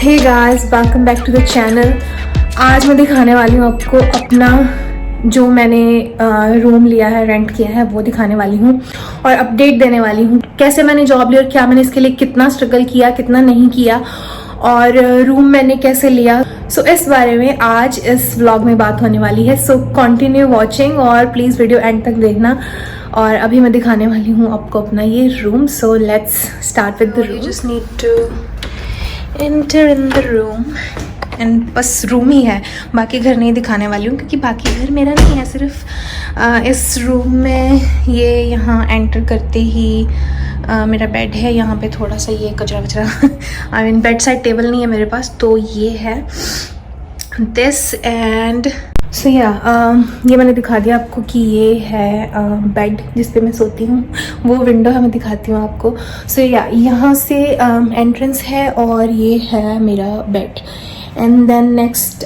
Hey guys, welcome back to the channel. आज मैं दिखाने वाली हूँ आपको अपना जो मैंने रूम लिया है, रेंट किया है, वो दिखाने वाली हूँ और अपडेट देने वाली हूँ कैसे मैंने जॉब ली और क्या मैंने इसके लिए कितना स्ट्रगल किया, कितना नहीं किया और रूम मैंने कैसे लिया। सो इस बारे में आज इस व्लॉग में बात होने वाली है। सो कंटिन्यू वॉचिंग और प्लीज़ वीडियो एंड तक देखना। और अभी मैं दिखाने वाली हूँ आपको अपना ये room. So let's start with the room. Just need to enter in the room and बस रूम ही है, बाकी घर नहीं दिखाने वाली हूँ क्योंकि बाकी घर मेरा नहीं है। सिर्फ इस रूम में ये यहाँ एंटर करते ही मेरा बेड है। यहाँ पे थोड़ा सा ये कचरा वचरा I mean bedside table नहीं है मेरे पास, तो ये है दिस एंड सो या ये मैंने दिखा दिया आपको कि ये है बेड जिस पे मैं सोती हूँ। वो विंडो है, मैं दिखाती हूँ आपको। सो या यहाँ से एंट्रेंस है और ये है मेरा बेड एंड देन नेक्स्ट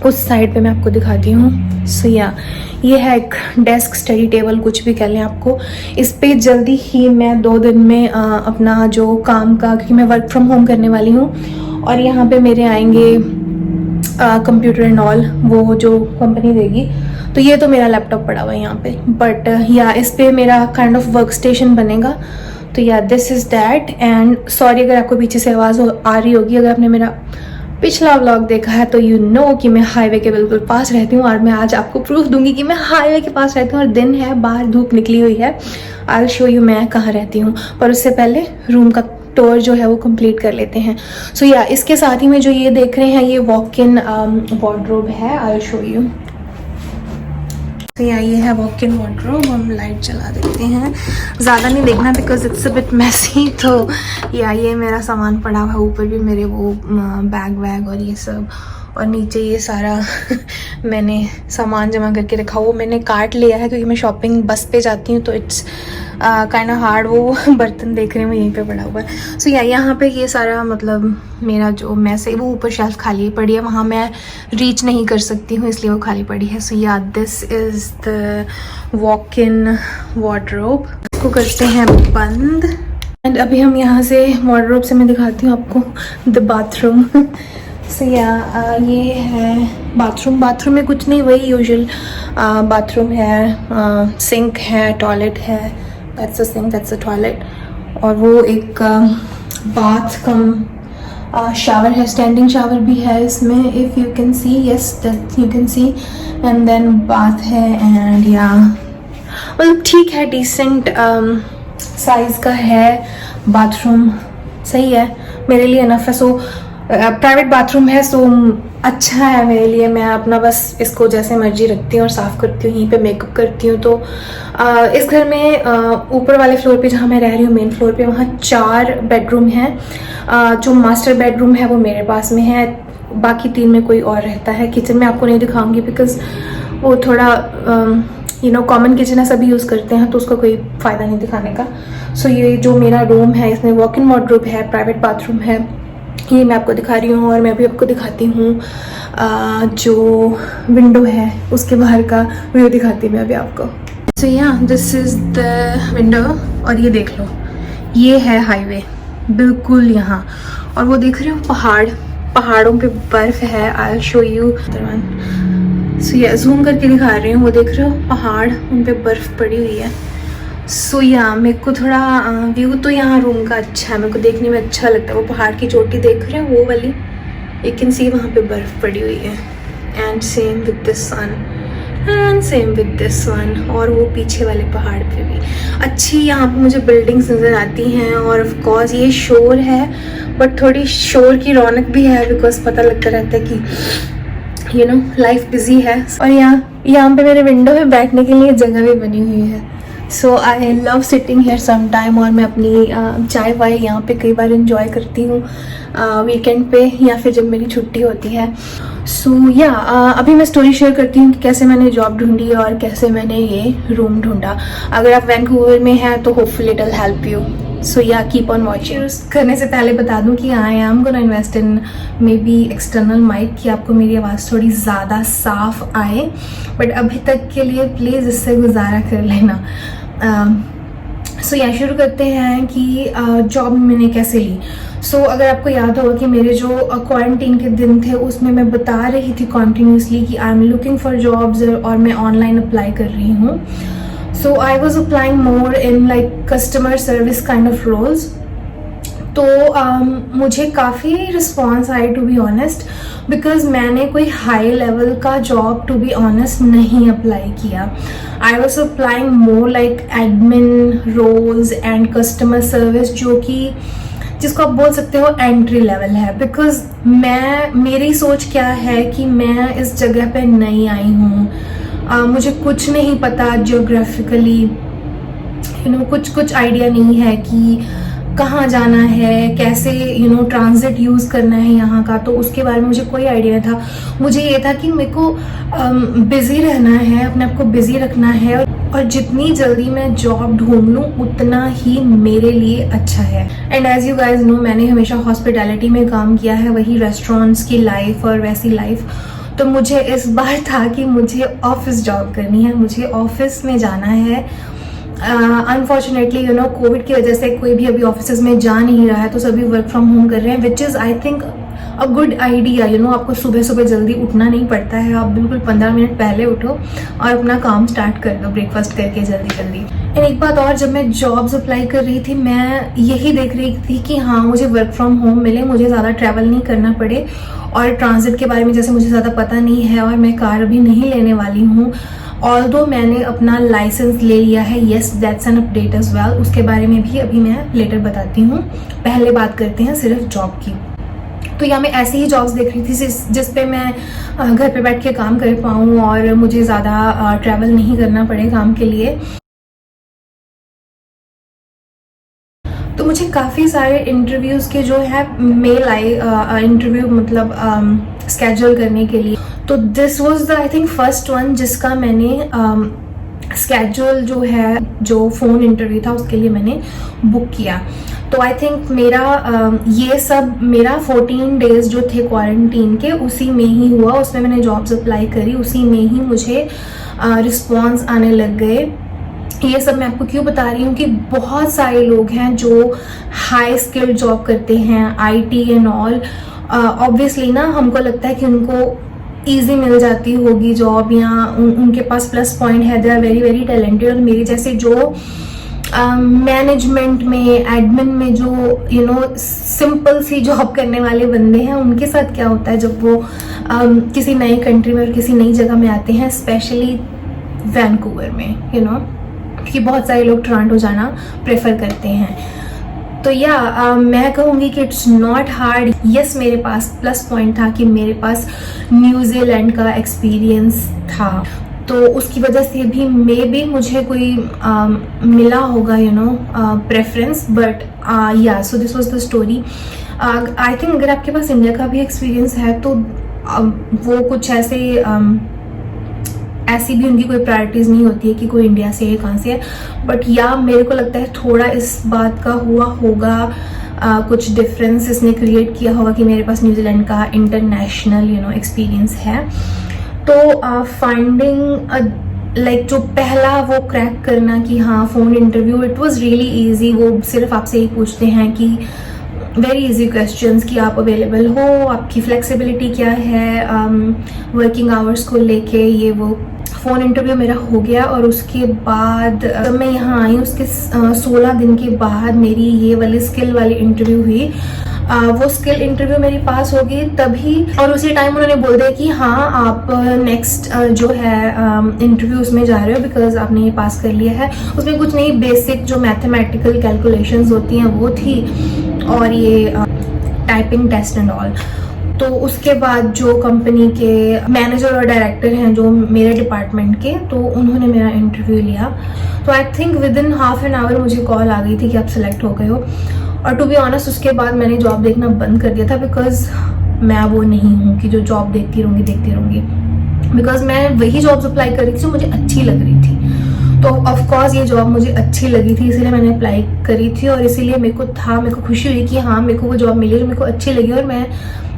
उस साइड पे मैं आपको दिखाती हूँ। सो या ये है एक डेस्क, स्टडी टेबल, कुछ भी कह लें आपको। इस पे जल्दी ही मैं 2 दिन में अपना जो काम का, क्योंकि मैं वर्क फ्रॉम होम करने वाली हूँ और यहाँ पे मेरे आएंगे कंप्यूटर एंड ऑल, वो जो कंपनी देगी। तो ये तो मेरा लैपटॉप पड़ा हुआ है यहाँ पे, बट या इस पे मेरा काइंड ऑफ वर्क स्टेशन बनेगा। तो या this is that and sorry अगर आपको पीछे से आवाज़ आ रही होगी। अगर आपने मेरा पिछला व्लॉग देखा है तो यू नो कि मैं हाईवे के बिल्कुल पास रहती हूँ और मैं आज आपको प्रूफ दूंगी कि मैं हाईवे के पास रहती हूँ। और दिन है, बाहर धूप निकली हुई है। आई विल शो यू मैं कहाँ रहती हूँ, पर उससे पहले रूम का टूर जो है वो कंप्लीट कर लेते हैं। सो या इसके साथ ही में जो ये देख रहे हैं ये वॉक इन वार्डरोब है। I will show you. तो या ये है वॉक इन वार्डरोब। हम लाइट जला देते हैं, ज़्यादा नहीं देखना because it's a bit messy. तो या ये मेरा सामान पड़ा हुआ है, ऊपर भी मेरे वो बैग वैग और ये सब, और नीचे ये सारा मैंने सामान जमा करके रखा। वो मैंने काट लिया है क्योंकि मैं शॉपिंग बस पे जाती हूँ तो इट्स काइंड ऑफ हार्ड। वो बर्तन देख रहे हैं वो यहीं पे पड़ा हुआ है। सो या यहाँ पे ये सारा मतलब मेरा जो मैस है वो ऊपर शेल्फ खाली पड़ी है, वहाँ मैं रीच नहीं कर सकती हूँ इसलिए वो खाली पड़ी है। सो या this is the walk in wardrobe. इसको करते हैं बंद एंड अभी हम यहाँ से वार्डरोब से मैं दिखाती हूँ आपको द बाथरूम। सो या ये है बाथरूम। बाथरूम में कुछ नहीं, वही यूजुअल बाथरूम है, सिंक है, टॉयलेट है। That's a sink, that's a toilet. और वो एक बाथ कम शावर है, स्टैंडिंग शावर भी है इसमें, if you can see. Yes that you can see. And then bath है एंड या मतलब ठीक है, डिसेंट साइज़ का है बाथरूम, सही है मेरे लिए, इनफ है। सो प्राइवेट बाथरूम है, सो अच्छा है मेरे लिए। मैं अपना बस इसको जैसे मर्जी रखती हूँ और साफ़ करती हूँ, यहीं पे मेकअप करती हूँ। तो इस घर में ऊपर वाले फ्लोर पे जहाँ मैं रह रही हूँ, मेन फ्लोर पे, वहाँ 4 बेडरूम हैं। जो मास्टर बेडरूम है वो मेरे पास में है, बाकी 3 में कोई और रहता है। किचन में आपको नहीं दिखाऊंगी बिकॉज वो थोड़ा यू नो कॉमन किचन है, सभी यूज़ करते हैं तो उसका कोई फ़ायदा नहीं दिखाने का। सो ये जो मेरा रूम है इसमें वॉक इन वार्डरोब है, प्राइवेट बाथरूम है, ये मैं आपको दिखा रही हूँ। और मैं भी आपको दिखाती हूँ जो विंडो है उसके बाहर का व्यू दिखाती हूँ मैं अभी आपको। सो या दिस इज़ द विंडो और ये देख लो, ये है हाईवे बिल्कुल यहाँ। और वो देख रहे हो पहाड़, पहाड़ों पे बर्फ़ है। I will show you. So yeah zoom करके दिखा रही हूँ, वो देख रहे हो पहाड़, उन पे बर्फ़ पड़ी हुई है। सो या मेरे को थोड़ा व्यू तो यहाँ रूम का अच्छा है, मेरे को देखने में अच्छा लगता है। वो पहाड़ की चोटी देख रहे हैं वो वाली, यू कैन सी, वहाँ पे बर्फ़ पड़ी हुई है। And same with this sun and same with this one. और वो पीछे वाले पहाड़ पे भी अच्छी यहाँ पे मुझे बिल्डिंग्स नज़र आती हैं। और ऑफ कोर्स ये शोर है, बट थोड़ी शोर की रौनक भी है बिकॉज पता लगता रहता है कि यू नो लाइफ बिजी है। और यहाँ पे मेरे विंडो में बैठने के लिए जगह भी बनी हुई है। So I love sitting here some time. और मैं अपनी चाय वाय यहाँ पे कई बार इंजॉय करती हूँ वीकेंड पे या फिर जब मेरी छुट्टी होती है। सो या अभी मैं स्टोरी शेयर करती हूँ कि कैसे मैंने जॉब ढूंढी और कैसे मैंने ये रूम ढूंढा। अगर आप वैंकूवर में हैं तो hopefully it will help you. So yeah keep on watching. करने से पहले बता दूं कि I am gonna invest in maybe external mic कि आपको मेरी आवाज़ थोड़ी ज़्यादा साफ आए, बट अभी तक के लिए प्लीज़ इससे गुजारा कर लेना। सो यहाँ शुरू करते हैं कि जॉब मैंने कैसे ली। अगर आपको याद होगा कि मेरे जो क्वारंटीन के दिन थे उसमें मैं बता रही थी कॉन्टीन्यूसली कि I am looking for jobs और मैं ऑनलाइन अप्लाई कर रही हूँ। I was applying more in like customer service kind of roles. तो मुझे काफ़ी रिस्पॉन्स आए टू बी ऑनेस्ट, बिकॉज मैंने कोई हाई लेवल का जॉब टू बी ऑनेस्ट नहीं अप्लाई किया। I was applying more like admin roles and customer service, जो कि जिसको आप बोल सकते हो एंट्री लेवल है। बिकॉज मेरी सोच क्या है कि मैं इस जगह पे नई आई हूँ, मुझे कुछ नहीं पता जियोग्राफिकली, कुछ आइडिया नहीं है कि कहाँ जाना है, कैसे ट्रांजिट यूज़ करना है यहाँ का, तो उसके बारे में मुझे कोई आइडिया नहीं था। मुझे ये था कि मेरे को बिज़ी रहना है, अपने आप को बिज़ी रखना है, और जितनी जल्दी मैं जॉब ढूंढ लूँ उतना ही मेरे लिए अच्छा है। And as you guys know, मैंने हमेशा हॉस्पिटैलिटी में काम किया है, वही रेस्टोरेंट्स की लाइफ और वैसी लाइफ। तो मुझे इस बार था कि मुझे ऑफिस जॉब करनी है, मुझे ऑफिस में जाना है। अनफॉर्चुनेटली कोविड की वजह से कोई भी अभी ऑफिस में जा नहीं रहा है, तो सभी वर्क फ्रॉम होम कर रहे हैं, which is I think a good idea. आपको सुबह सुबह जल्दी उठना नहीं पड़ता है, आप बिल्कुल 15 मिनट पहले उठो और अपना काम स्टार्ट कर दो ब्रेकफास्ट करके जल्दी जल्दी। एंड एक बात और, जब मैं जॉब्स अप्लाई कर रही थी मैं यही देख रही थी कि हाँ मुझे वर्क फ्रॉम होम मिले, मुझे ज़्यादा ट्रैवल नहीं करना पड़े, और ट्रांजिट के बारे में जैसे मुझे ज़्यादा पता नहीं है और मैं कार भी नहीं लेने वाली हूँ। ऑल्दो मैंने अपना लाइसेंस ले लिया है, yes that's an update as well, उसके बारे में भी अभी मैं लेटर बताती हूँ। पहले बात करते हैं सिर्फ जॉब की। तो यहाँ मैं ऐसी ही जॉब्स देख रही थी जिस पे मैं घर पे बैठ के काम कर पाऊँ और मुझे ज़्यादा ट्रैवल नहीं करना पड़े काम के लिए। तो मुझे काफ़ी सारे इंटरव्यूज़ के जो है मेल आए, इंटरव्यू मतलब स्केड्यूल करने के लिए। तो this was the I think first one जिसका मैंने स्केड्यूल जो फ़ोन इंटरव्यू था उसके लिए मैंने बुक किया। तो आई थिंक ये सब मेरा 14 डेज जो थे क्वारंटीन के उसी में ही हुआ, उसमें मैंने जॉब्स अप्लाई करी, उसी में ही मुझे रिस्पॉन्स आने लग गए। ये सब मैं आपको क्यों बता रही हूँ कि बहुत सारे लोग हैं जो हाई स्किल्ड जॉब करते हैं, IT एंड ऑल। ऑब्वियसली ना हमको लगता है कि उनको ईजी मिल जाती होगी जॉब, या उनके पास प्लस पॉइंट है, they are very very talented. और मेरे जैसे जो मैनेजमेंट में, एडमिन में जो सिंपल सी जॉब करने वाले बंदे हैं, उनके साथ क्या होता है जब वो किसी नई कंट्री में और किसी नई जगह में आते हैं, स्पेशली वैंकूवर में कि बहुत सारे लोग टोरंटो जाना प्रेफर करते हैं। तो मैं कहूँगी कि इट्स नॉट हार्ड। यस, मेरे पास प्लस पॉइंट था कि मेरे पास न्यूजीलैंड का एक्सपीरियंस था, तो उसकी वजह से भी मे बी मुझे कोई मिला होगा preference. But so this was the story. I think अगर आपके पास इंडिया का भी एक्सपीरियंस है तो वो कुछ ऐसी भी उनकी कोई प्रायोरिटीज़ नहीं होती है कि कोई इंडिया से है कहाँ से है। बट मेरे को लगता है थोड़ा इस बात का हुआ होगा, कुछ डिफरेंस इसने क्रिएट किया होगा कि मेरे पास न्यूजीलैंड का इंटरनेशनल एक्सपीरियंस है। तो फाइंडिंग लाइक जो पहला वो क्रैक करना कि हाँ phone interview, it was really easy. वो सिर्फ आपसे ही पूछते हैं कि वेरी इजी क्वेश्चंस कि आप अवेलेबल हो, आपकी फ्लेक्सिबिलिटी क्या है वर्किंग आवर्स को लेके, ये वो। फ़ोन इंटरव्यू मेरा हो गया और उसके बाद जब मैं यहाँ आई उसके 16 दिन के बाद मेरी ये वाली स्किल वाली इंटरव्यू हुई। वो स्किल इंटरव्यू मेरी पास हो गई तभी, और उसी टाइम उन्होंने बोल दिया कि हाँ आप नेक्स्ट जो है इंटरव्यूज में जा रहे हो बिकॉज आपने ये पास कर लिया है। उसमें कुछ नहीं, बेसिक जो मैथमेटिकल कैलकुलेशंस होती हैं वो थी, और ये टाइपिंग टेस्ट एंड ऑल। तो उसके बाद जो कंपनी के मैनेजर और डायरेक्टर हैं जो मेरे डिपार्टमेंट के, तो उन्होंने मेरा इंटरव्यू लिया। तो I think with in half an hour मुझे कॉल आ गई थी कि आप सेलेक्ट हो गए हो। और टू बी ऑनेस्ट उसके बाद मैंने जॉब देखना बंद कर दिया था, बिकॉज मैं वो नहीं हूँ कि जो जॉब देखती रहूँगी। बिकॉज मैं वही जॉब्स अप्लाई कर रही थी जो मुझे अच्छी लग रही थी। तो ऑफकोर्स ये जॉब मुझे अच्छी लगी थी, इसीलिए मैंने अप्लाई करी थी, और इसीलिए मेरे को खुशी हुई कि हाँ मेरे को वो जॉब मिली जो मेरे को अच्छी लगी, और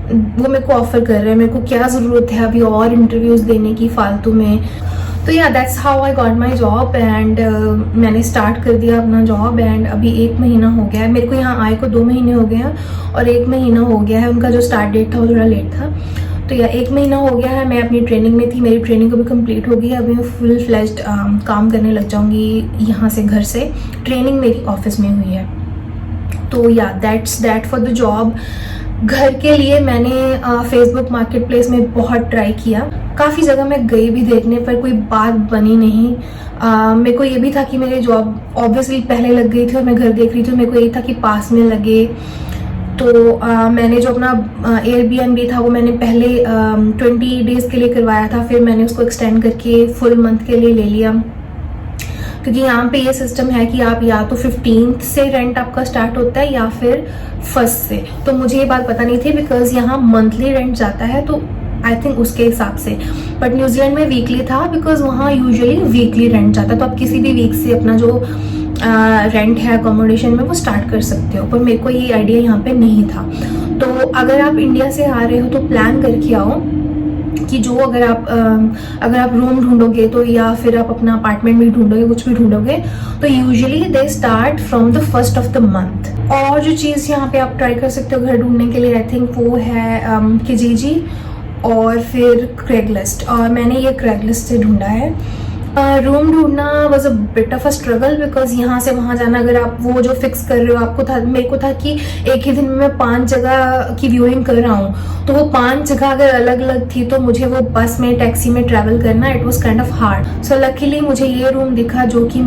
वो मेरे को ऑफर कर रहे हैं। मेरे को क्या ज़रूरत है अभी और इंटरव्यूज़ देने की फालतू में। तो या that's how I got my job and मैंने स्टार्ट कर दिया अपना जॉब एंड अभी 1 महीना हो गया है मेरे को यहाँ आए को। 2 महीने हो गए हैं और 1 महीना हो गया है। उनका जो स्टार्ट डेट था वो थोड़ा लेट था, तो या 1 महीना हो गया है। मैं अपनी ट्रेनिंग में थी, मेरी ट्रेनिंग को भी कंप्लीट हो गई है। अभी मैं फुल फ्लेज्ड काम करने लग जाऊंगी यहाँ से, घर से। ट्रेनिंग मेरी ऑफिस में हुई है। तो या that's that for the job. घर के लिए मैंने फेसबुक मार्केट प्लेस में बहुत ट्राई किया, काफ़ी जगह मैं गई भी देखने, पर कोई बात बनी नहीं। मेरे को ये भी था कि मेरी जॉब ऑब्वियसली पहले लग गई थी और मैं घर देख रही थी, मेरे को ये था कि पास में लगे। तो मैंने जो अपना एयरबीएनबी था वो मैंने पहले 20 डेज़ के लिए करवाया था, फिर मैंने उसको एक्सटेंड करके फुल मंथ के लिए ले लिया, क्योंकि यहाँ पे ये सिस्टम है कि आप या तो 15th से रेंट आपका स्टार्ट होता है या फिर 1st से। तो मुझे ये बात पता नहीं थी बिकॉज यहाँ मंथली रेंट जाता है, तो आई थिंक उसके हिसाब से। बट न्यूजीलैंड में वीकली था बिकॉज वहाँ यूजुअली वीकली रेंट जाता है, तो आप किसी भी वीक से अपना जो रेंट है अकोमोडेशन में वो स्टार्ट कर सकते हो। पर मेरे को ये आइडिया यहाँ पे नहीं था। तो अगर आप इंडिया से आ रहे हो तो प्लान करके आओ कि जो अगर आप रूम ढूंढोगे तो, या फिर आप अपना अपार्टमेंट भी ढूंढोगे, कुछ भी ढूंढोगे, तो usually they start from the 1st of the month. और जो चीज़ यहाँ पे आप ट्राई कर सकते हो घर ढूंढने के लिए, आई थिंक वो है किजीजी और फिर क्रेगलिस्ट। और मैंने ये क्रेगलिस्ट से ढूंढा है। रूम ढूंढना was a bit of a struggle because यहाँ से वहाँ जाना, अगर आप वो जो फिक्स कर रहे हो, आपको था, मेरे को था कि एक ही दिन में मैं 5 जगह की व्यूइंग कर रहा हूँ, तो वो 5 जगह अगर अलग अलग थी तो मुझे वो बस में, टैक्सी में ट्रैवल करना, it was kind of hard. So luckily मुझे ये रूम दिखा जो कि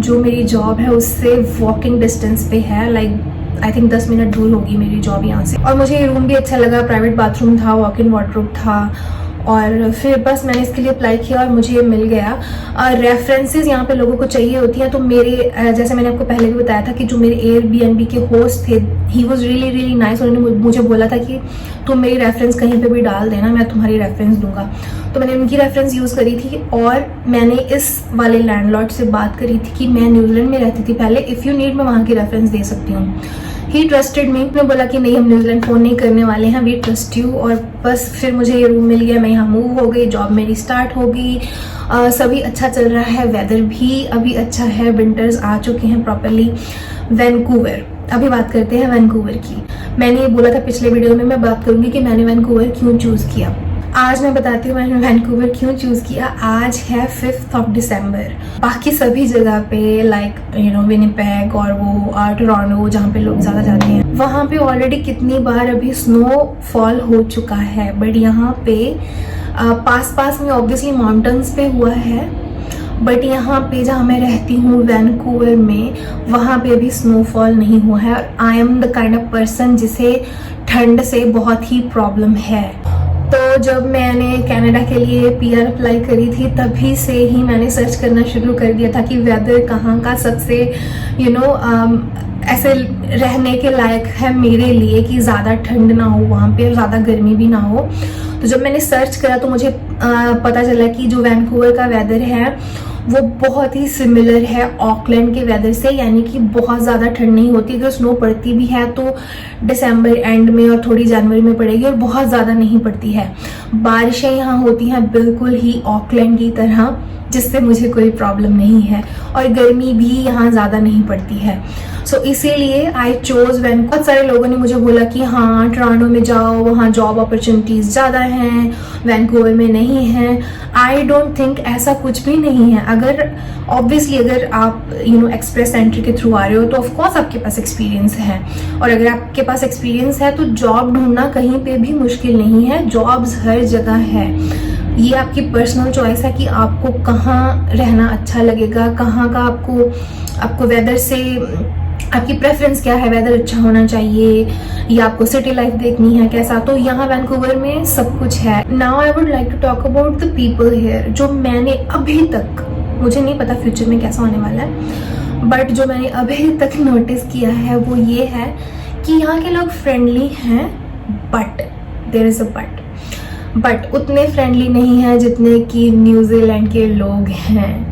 जो मेरी जॉब है उससे वॉकिंग डिस्टेंस पे है, लाइक आई थिंक 10 मिनट दूर होगी मेरी जॉब यहाँ से। और मुझे ये रूम भी अच्छा लगा, प्राइवेट बाथरूम था, वॉक इन वार्डरोब था। और फिर बस मैंने इसके लिए अप्लाई किया और मुझे ये मिल गया। रेफरेंसेस यहाँ पे लोगों को चाहिए होती हैं, तो मेरे जैसे मैंने आपको पहले भी बताया था कि जो मेरे एयरबीएनबी के होस्ट थे, he was really really nice. उन्होंने मुझे बोला था कि तुम मेरी रेफरेंस कहीं पे भी डाल देना, मैं तुम्हारी रेफरेंस दूंगा। तो मैंने उनकी रेफरेंस यूज़ करी थी और मैंने इस वाले लैंडलॉर्ड से बात करी थी कि मैं न्यूजीलैंड में रहती थी पहले, इफ़ यू नीड मैं वहाँ की रेफरेंस दे सकती हूँ। ही ट्रस्टेड मी। मैं बोला कि नहीं, हम न्यूजीलैंड फ़ोन नहीं करने वाले हैं, वी ट्रस्ट यू। और बस फिर मुझे ये रूम मिल गया, मैं यहाँ मूव हो गई, जॉब मेरी स्टार्ट हो गई। सभी अच्छा चल रहा है, वेदर भी अभी अच्छा है, विंटर्स आ चुके हैं प्रॉपरली। वैंकूवर, अभी बात करते हैं वैंकूवर की। मैंने ये बोला था पिछले वीडियो में, मैं बात करूँगी कि मैंने वैंकूवर क्यों चूज़ किया। आज मैं बताती हूँ मैंने वैंकूवर क्यों चूज़ किया। आज है 5th ऑफ दिसंबर। बाकी सभी जगह पे लाइक विनिपेग और वो टोरंटो, जहाँ पे लोग ज़्यादा जाते हैं, वहाँ पे ऑलरेडी कितनी बार अभी स्नोफॉल हो चुका है। बट यहाँ पे पास में ऑब्वियसली माउंटेन्स पे हुआ है, बट यहाँ पे जहाँ मैं रहती हूँ वैंकूवर में, वहाँ पे अभी स्नोफॉल नहीं हुआ है। और I am the kind of person जिसे ठंड से बहुत ही प्रॉब्लम है। तो जब मैंने कनाडा के लिए पीआर अप्लाई करी थी, तभी से ही मैंने सर्च करना शुरू कर दिया था कि वेदर कहाँ का सबसे ऐसे रहने के लायक है मेरे लिए, कि ज़्यादा ठंड ना हो वहाँ पे और ज़्यादा गर्मी भी ना हो। तो जब मैंने सर्च करा तो मुझे पता चला कि जो वैंकूवर का वेदर है वो बहुत ही सिमिलर है ऑकलैंड के वेदर से, यानी कि बहुत ज़्यादा ठंड नहीं होती। अगर स्नो पड़ती भी है तो दिसंबर एंड में और थोड़ी जनवरी में पड़ेगी, और बहुत ज़्यादा नहीं पड़ती है। बारिशें यहाँ होती हैं बिल्कुल ही ऑकलैंड की तरह, जिससे मुझे कोई प्रॉब्लम नहीं है। और गर्मी भी यहाँ ज़्यादा नहीं पड़ती है। सो इसीलिए आई चोज वैंकूवर। बहुत सारे लोगों ने मुझे बोला कि हाँ टोरंटो में जाओ, वहाँ जॉब अपॉर्चुनिटीज़ ज़्यादा हैं, वैंकूवर में नहीं है। आई डोंट थिंक ऐसा कुछ भी नहीं है। अगर ऑब्वियसली अगर आप एक्सप्रेस एंट्री के थ्रू आ रहे हो तो ऑफकोर्स आपके पास एक्सपीरियंस है, और अगर आपके पास एक्सपीरियंस है तो जॉब ढूंढना कहीं पे भी मुश्किल नहीं है। जॉब्स हर जगह है। ये आपकी पर्सनल चॉइस है कि आपको कहाँ रहना अच्छा लगेगा, कहाँ का आपको वेदर से आपकी प्रेफरेंस क्या है, वेदर अच्छा होना चाहिए या आपको सिटी लाइफ देखनी है कैसा। तो यहाँ वैंकूवर में सब कुछ है। Now I would like to talk about the people here. जो मैंने अभी तक, मुझे नहीं पता फ्यूचर में कैसा होने वाला है, बट जो मैंने अभी तक नोटिस किया है वो ये है कि यहाँ के लोग फ्रेंडली हैं, but there is a but उतने फ्रेंडली नहीं है जितने कि न्यूजीलैंड के लोग हैं।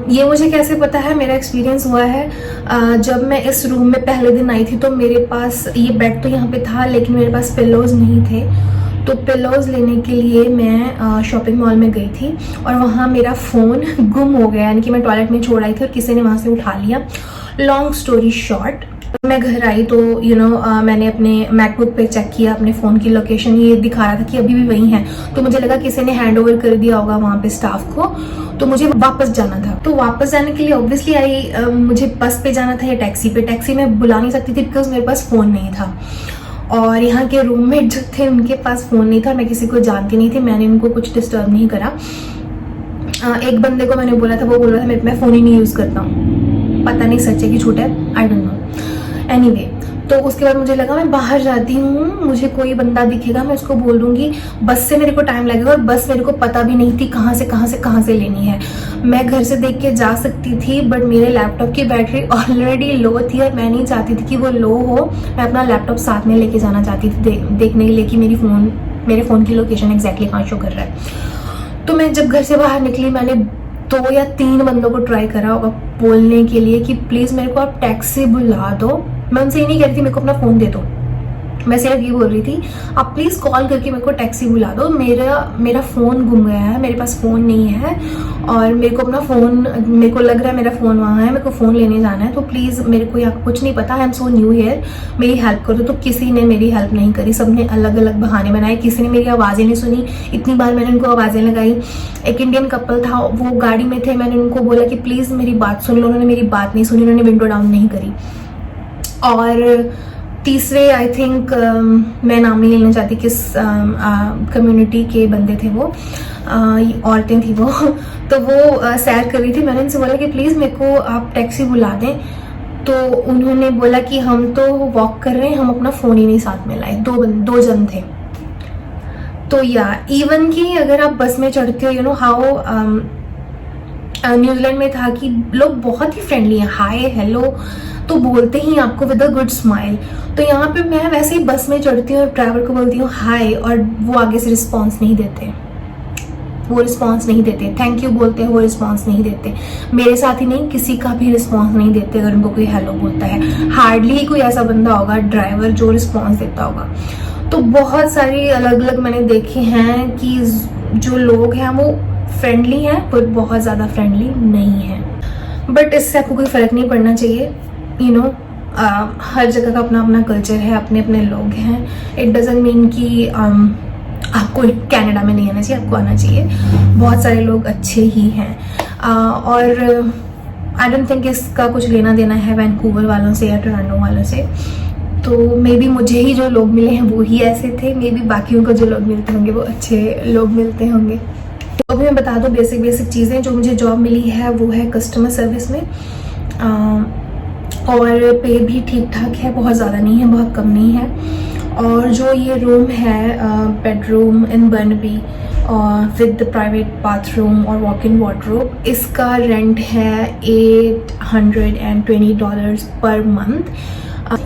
ये मुझे कैसे पता है, मेरा एक्सपीरियंस हुआ है। जब मैं इस रूम में पहले दिन आई थी तो मेरे पास ये बेड तो यहाँ पे था, लेकिन मेरे पास पिलोज नहीं थे। तो पिलोज लेने के लिए मैं शॉपिंग मॉल में गई थी और वहाँ मेरा फ़ोन गुम हो गया, यानी कि मैं टॉयलेट में छोड़ आई थी और किसी ने वहाँ से उठा लिया। लॉन्ग स्टोरी शॉर्ट, मैं घर आई तो मैंने अपने मैकबुक पे चेक किया अपने फ़ोन की लोकेशन, ये दिखा रहा था कि अभी भी वहीं है। तो मुझे लगा किसी ने हैंड ओवर कर दिया होगा वहाँ पे स्टाफ को, तो मुझे वापस जाना था। तो वापस जाने के लिए ऑब्वियसली मुझे बस पे जाना था या टैक्सी पे। टैक्सी मैं बुला नहीं सकती थी बिकॉज मेरे पास फ़ोन नहीं था, और यहाँ के रूममेट जो थे उनके पास फ़ोन नहीं था। मैं किसी को जानती नहीं थी, मैंने उनको कुछ डिस्टर्ब नहीं करा। एक बंदे को मैंने बोला था, वो बोल रहा था मैं फ़ोन ही नहीं यूज़ करता हूँ, पता नहीं सच है कि झूठ है, आई डोंट नो। एनीवे, तो उसके बाद मुझे लगा मैं बाहर जाती हूँ, मुझे कोई बंदा दिखेगा मैं उसको बोल दूंगी। बस से मेरे को टाइम लगेगा और बस मेरे को पता भी नहीं थी कहाँ से लेनी है। मैं घर से देख के जा सकती थी बट मेरे लैपटॉप की बैटरी ऑलरेडी लो थी और मैं नहीं चाहती थी कि वो लो हो। मैं अपना लैपटॉप साथ में लेके जाना चाहती थी देखने के लिए कि मेरे फ़ोन की लोकेशन एग्जैक्टली कहाँ शो कर रहा है। तो मैं जब घर से बाहर निकली, मैंने 2 या 3 बंदों को ट्राई करा होगा बोलने के लिए कि प्लीज़ मेरे को आप टैक्सी बुला दो। मैं उनसे ये नहीं कह रही थी मेरे को अपना फ़ोन दे दो, मैं सिर्फ ये बोल रही थी आप प्लीज़ कॉल करके मेरे को टैक्सी बुला दो। मेरा फ़ोन गुम गया है, मेरे पास फ़ोन नहीं है और मेरे को अपना फ़ोन, मेरे को लग रहा है मेरा फ़ोन वहाँ है, मेरे को फ़ोन लेने जाना है। तो प्लीज़, मेरे को यहाँ कुछ नहीं पता, I am so new here, मेरी हेल्प कर दो। तो किसी ने मेरी हेल्प नहीं करी, सबने अलग अलग बहाने बनाए, किसी ने मेरी आवाज़ें नहीं सुनी। इतनी बार मैंने उनको आवाज़ें लगाई। एक इंडियन कपल था, वो गाड़ी में थे, मैंने उनको बोला कि प्लीज़ मेरी बात सुन लो, उन्होंने मेरी बात नहीं सुनी, उन्होंने विंडो डाउन नहीं करी। और तीसरे, आई थिंक मैं नाम नहीं लेना चाहती किस कम्युनिटी के बंदे थे वो, औरतें थी वो तो वो सैर कर रही थी। मैंने उनसे बोला कि प्लीज़ मेरे को आप टैक्सी बुला दें। तो उन्होंने बोला कि हम तो वॉक कर रहे हैं, हम अपना फ़ोन ही नहीं साथ में लाए। दो जन थे। तो या इवन कि अगर आप बस में चढ़ते हो, यू नो हाउ न्यूजीलैंड में था कि लोग बहुत ही फ्रेंडली हैं, हाय हेलो तो बोलते ही आपको विद अ गुड स्माइल। तो यहाँ पे मैं वैसे ही बस में चढ़ती हूँ और ड्राइवर को बोलती हूँ हाय, और वो आगे से रिस्पॉन्स नहीं देते, थैंक यू बोलते हैं, वो रिस्पॉन्स नहीं देते। मेरे साथ ही नहीं, किसी का भी रिस्पॉन्स नहीं देते अगर उनको कोई हेलो बोलता है। हार्डली ही कोई ऐसा बंदा होगा ड्राइवर जो रिस्पॉन्स देता होगा। तो बहुत सारी अलग अलग मैंने देखे हैं कि जो लोग हैं वो फ्रेंडली हैं पर बहुत ज़्यादा फ्रेंडली नहीं है। बट इससे आपको कोई फ़र्क नहीं पड़ना चाहिए, यू नो हर जगह का अपना अपना कल्चर है, अपने अपने लोग हैं। इट डजंट मीन कि आपको कनाडा में नहीं आना चाहिए, आपको आना चाहिए। बहुत सारे लोग अच्छे ही हैं और आई डोंट थिंक इसका कुछ लेना देना है वैंकूवर वालों से या टोरंटो वालों से। तो मे बी मुझे ही जो लोग मिले हैं वो ही ऐसे थे, मे बी बाकियों को जो लोग मिलते होंगे वो अच्छे लोग मिलते होंगे। तो अभी मैं बता दूँ बेसिक चीज़ें जो मुझे जॉब मिली है वो है कस्टमर सर्विस में, और पे भी ठीक ठाक है, बहुत ज़्यादा नहीं है, बहुत कम नहीं है। और जो ये रूम है bedroom in Burnaby with private bathroom और वॉक इन वार्डरोब, इसका रेंट है $820 per month.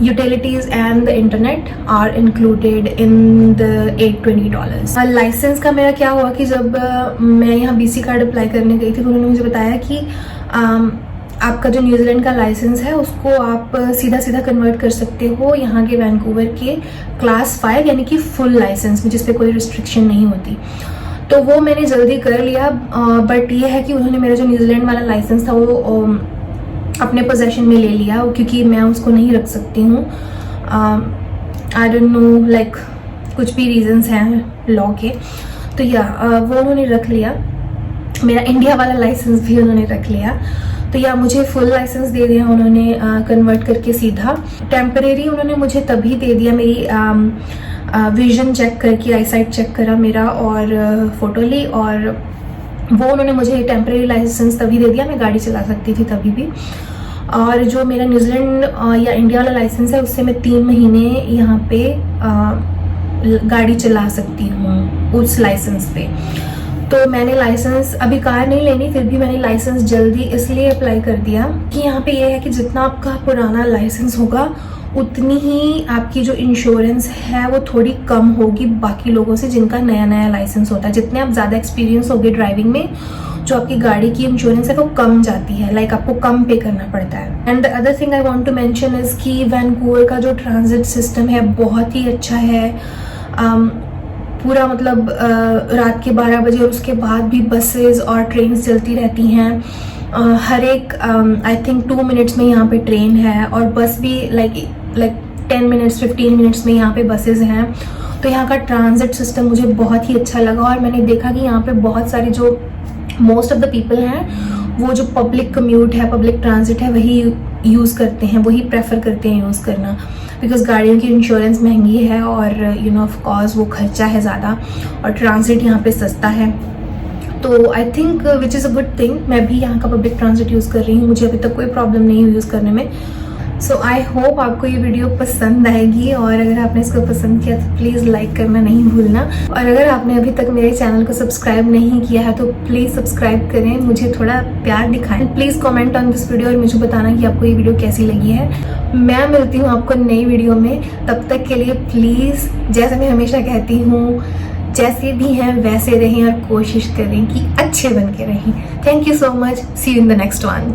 Utilities and the internet are included in the $820। License का मेरा क्या हुआ कि जब मैं यहाँ BC कार्ड अप्लाई करने गई थी तो उन्होंने मुझे बताया कि आपका जो न्यूजीलैंड का लाइसेंस है उसको आप सीधा कन्वर्ट कर सकते हो यहाँ के वैंकूवर के क्लास 5 यानी कि फुल लाइसेंस में, जिस पे कोई रिस्ट्रिक्शन नहीं होती। तो वो मैंने जल्दी कर लिया, बट ये है कि उन्होंने मेरा जो न्यूजीलैंड वाला लाइसेंस था वो अपने पोजेशन में ले लिया, क्योंकि मैं उसको नहीं रख सकती हूँ। आई डोंट नो, लाइक कुछ भी रीजंस हैं लॉ के। तो या वो उन्होंने रख लिया, मेरा इंडिया वाला लाइसेंस भी उन्होंने रख लिया। तो या मुझे फुल लाइसेंस दे दिया उन्होंने कन्वर्ट करके सीधा। टेम्परेरी उन्होंने मुझे तभी दे दिया, मेरी विजन चेक करके, आई साइट चेक करा मेरा और फ़ोटो ली, और वो उन्होंने मुझे टेम्परेरी लाइसेंस तभी दे दिया, मैं गाड़ी चला सकती थी तभी भी। और जो मेरा न्यूजीलैंड या इंडिया वाला लाइसेंस है उससे मैं 3 महीने यहाँ पे गाड़ी चला सकती हूँ उस लाइसेंस पे। तो मैंने लाइसेंस, अभी कार नहीं लेनी, फिर भी मैंने लाइसेंस जल्दी इसलिए अप्लाई कर दिया कि यहाँ पे ये है कि जितना आपका पुराना लाइसेंस होगा उतनी ही आपकी जो इंश्योरेंस है वो थोड़ी कम होगी बाकी लोगों से जिनका नया नया लाइसेंस होता है। जितने आप ज़्यादा एक्सपीरियंस होगे ड्राइविंग में, जो आपकी गाड़ी की इंश्योरेंस है वो कम जाती है, लाइक आपको कम पे करना पड़ता है। And the other thing I want to mention is कि वैंकूवर का जो ट्रांजिट सिस्टम है बहुत ही अच्छा है। पूरा मतलब रात के 12 बजे और उसके बाद भी बसेस और ट्रेन चलती रहती हैं। हर एक आई थिंक 2 मिनट्स में यहाँ पे ट्रेन है, और बस भी लाइक 10 मिनट्स 15 मिनट्स में यहाँ पे बसेस हैं। तो यहाँ का ट्रांजिट सिस्टम मुझे बहुत ही अच्छा लगा, और मैंने देखा कि यहाँ पे बहुत सारे जो मोस्ट ऑफ द पीपल हैं वो जो पब्लिक कम्यूट है, पब्लिक ट्रांजिट है, वही यूज़ करते हैं, वही प्रेफर करते हैं यूज़ करना, बिकॉज गाड़ियों की इंश्योरेंस महंगी है और यू नो ऑफ कोर्स वो खर्चा है ज़्यादा, और ट्रांजिट यहाँ पे सस्ता है। तो I think which is a good thing. मैं भी यहाँ का पब्लिक ट्रांजिट यूज़ कर रही हूँ, मुझे अभी तक कोई प्रॉब्लम नहीं हुई यूज़ करने में। सो आई होप आपको ये वीडियो पसंद आएगी, और अगर आपने इसको पसंद किया तो प्लीज़ लाइक करना नहीं भूलना, और अगर आपने अभी तक मेरे चैनल को सब्सक्राइब नहीं किया है तो प्लीज़ सब्सक्राइब करें, मुझे थोड़ा प्यार दिखाएं। Please comment on this video और मुझे बताना कि आपको ये वीडियो कैसी लगी है। मैं मिलती हूँ आपको नई वीडियो में, तब तक के लिए प्लीज़, जैसे मैं हमेशा कहती हूँ, जैसे भी हैं वैसे रहें और कोशिश करें कि अच्छे बन के रहें। Thank you so much, see you in the next one.